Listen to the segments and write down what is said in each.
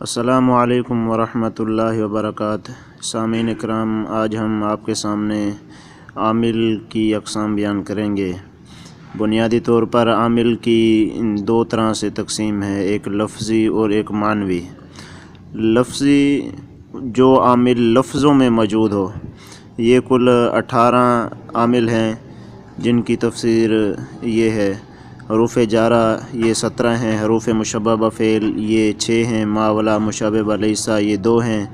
السلام علیکم ورحمۃ اللہ وبرکاتہ۔ سامعین اکرام، آج ہم آپ کے سامنے عامل کی اقسام بیان کریں گے۔ بنیادی طور پر عامل کی دو طرح سے تقسیم ہے، ایک لفظی اور ایک معنوی۔ لفظی جو عامل لفظوں میں موجود ہو، یہ کل 18 عامل ہیں جن کی تفسیر یہ ہے۔ حروف جارہ یہ 17 ہیں، حروف مشببہ فعل یہ 6 ہیں، ما ولا مشببہ لیسا یہ 2 ہیں،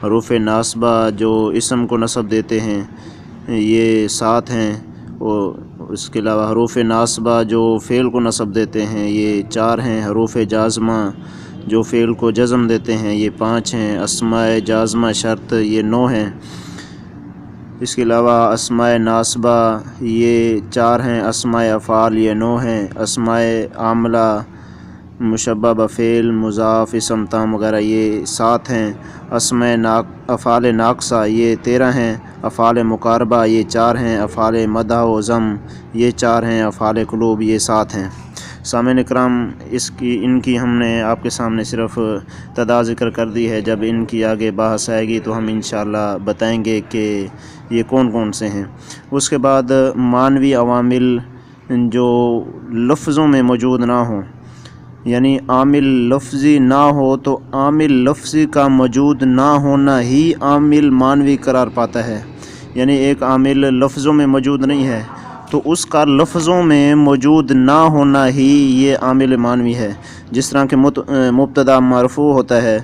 حروف ناصبہ جو اسم کو نصب دیتے ہیں یہ 7 ہیں، اور اس کے علاوہ حروف ناصبہ جو فعل کو نصب دیتے ہیں یہ 4 ہیں، حروف جازمہ جو فعل کو جزم دیتے ہیں یہ 5 ہیں، اسماء جازمہ شرط یہ 9 ہیں۔ اس کے علاوہ اسماء ناصبہ یہ 4 ہیں، اسماء افعال یہ 9 ہیں، اسماء عاملہ مشببہ فعل مضاف اسم تام وغیرہ یہ 7 ہیں، اسماء افعال ناقصہ یہ 13 ہیں، افعال مقاربہ یہ 4 ہیں، افعال مدح و ذم یہ 4 ہیں، افعال قلوب یہ 7 ہیں۔ سامعین اکرام، ان کی ہم نے آپ کے سامنے صرف تعداد ذکر کر دی ہے، جب ان کی آگے بحث آئے گی تو ہم انشاءاللہ بتائیں گے کہ یہ کون کون سے ہیں۔ اس کے بعد معنوی عوامل جو لفظوں میں موجود نہ ہوں، یعنی عامل لفظی نہ ہو تو عامل لفظی کا موجود نہ ہونا ہی عامل معنوی قرار پاتا ہے۔ یعنی ایک عامل لفظوں میں موجود نہیں ہے تو اس کا لفظوں میں موجود نہ ہونا ہی یہ عامل معنوی ہے۔ جس طرح کہ مبتدا مرفوع ہوتا ہے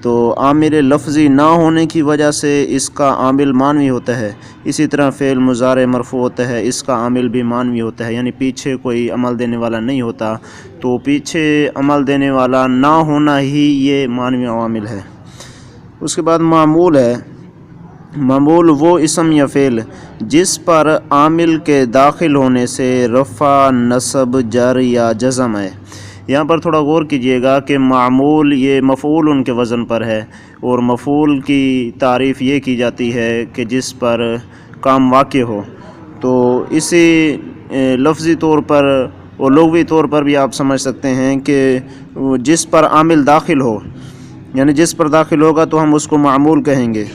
تو عامل لفظی نہ ہونے کی وجہ سے اس کا عامل معنوی ہوتا ہے، اسی طرح فعل مضارع مرفوع ہوتا ہے، اس کا عامل بھی معنوی ہوتا ہے، یعنی پیچھے کوئی عمل دینے والا نہیں ہوتا تو پیچھے عمل دینے والا نہ ہونا ہی یہ معنوی عوامل ہے۔ اس کے بعد معمول ہے۔ معمول وہ اسم یا فعل جس پر عامل کے داخل ہونے سے رفع، نصب، جر یا جزم ہے۔ یہاں پر تھوڑا غور کیجئے گا کہ معمول یہ مفعول ان کے وزن پر ہے، اور مفعول کی تعریف یہ کی جاتی ہے کہ جس پر کام واقع ہو، تو اسی لفظی طور پر اور لغوی طور پر بھی آپ سمجھ سکتے ہیں کہ جس پر عامل داخل ہو، یعنی جس پر داخل ہوگا تو ہم اس کو معمول کہیں گے،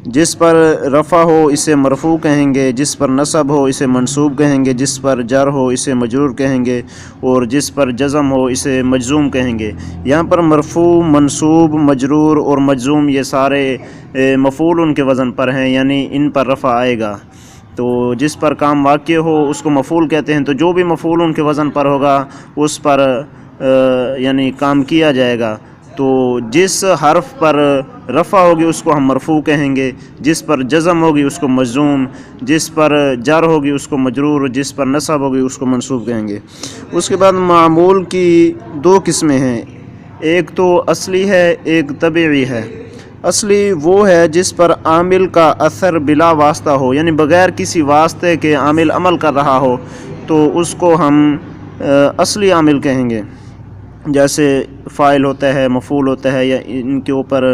جس پر رفع ہو اسے مرفوع کہیں گے، جس پر نصب ہو اسے منصوب کہیں گے، جس پر جر ہو اسے مجرور کہیں گے، اور جس پر جزم ہو اسے مجزوم کہیں گے۔ یہاں پر مرفوع، منصوب، مجرور اور مجزوم یہ سارے مفعول ان کے وزن پر ہیں، یعنی ان پر رفع آئے گا۔ تو جس پر کام واقع ہو اس کو مفعول کہتے ہیں، تو جو بھی مفعول ان کے وزن پر ہوگا اس پر یعنی کام کیا جائے گا۔ تو جس حرف پر رفع ہوگی اس کو ہم مرفوع کہیں گے، جس پر جزم ہوگی اس کو مجزوم، جس پر جر ہوگی اس کو مجرور، جس پر نصب ہوگی اس کو منصوب کہیں گے۔ اس کے بعد معمول کی 2 قسمیں ہیں، ایک تو اصلی ہے، ایک طبعی ہے۔ اصلی وہ ہے جس پر عامل کا اثر بلا واسطہ ہو، یعنی بغیر کسی واسطے کے عامل عمل کر رہا ہو تو اس کو ہم اصلی عامل کہیں گے، جیسے فاعل ہوتا ہے، مفعول ہوتا ہے، یا ان کے اوپر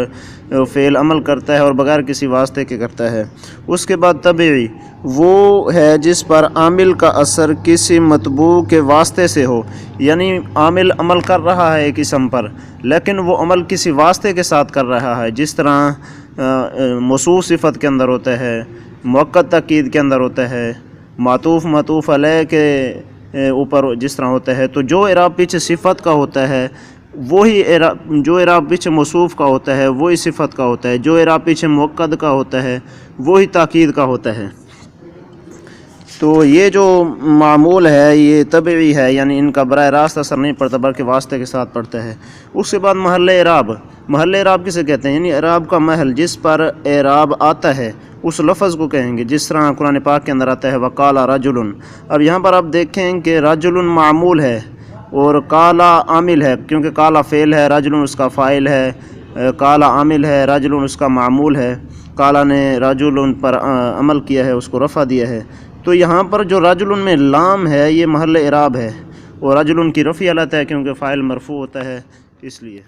فعل عمل کرتا ہے اور بغیر کسی واسطے کے کرتا ہے۔ اس کے بعد طبعی وہ ہے جس پر عامل کا اثر کسی مطبوع کے واسطے سے ہو، یعنی عامل عمل کر رہا ہے ایک اسم پر لیکن وہ عمل کسی واسطے کے ساتھ کر رہا ہے، جس طرح موصوف صفت کے اندر ہوتا ہے، مؤکد تاکید کے اندر ہوتا ہے، معطوف معطوف علیہ کے اوپر جس طرح ہوتا ہے۔ تو جو اعراب پیچھے صفت کا ہوتا ہے وہی جو اعراب پیچھے موصوف کا ہوتا ہے وہی صفت کا ہوتا ہے، جو اعراب پیچھے مؤکد کا ہوتا ہے وہی تاکید کا ہوتا ہے۔ تو یہ جو معمول ہے یہ طبعی ہے، یعنی ان کا براہ راست اثر نہیں پڑتا بلکہ واسطے کے ساتھ پڑتا ہے۔ اس کے بعد محل اعراب۔ محل اعراب کسے کہتے ہیں؟ یعنی اعراب کا محل جس پر اعراب آتا ہے اس لفظ کو کہیں گے، جس طرح قرآن پاک کے اندر آتا ہے وقال رجل۔ اب یہاں پر آپ دیکھیں کہ رجل معمول ہے اور قال عامل ہے، کیونکہ قال فعل ہے، رجل اس کا فاعل ہے، قال عامل ہے، رجل اس کا معمول ہے، قال نے رجل پر عمل کیا ہے، اس کو رفع دیا ہے۔ تو یہاں پر جو رجل میں لام ہے یہ محل اعراب ہے، اور رجل کی رفع علامت ہے کیونکہ فاعل مرفوع ہوتا ہے اس لیے۔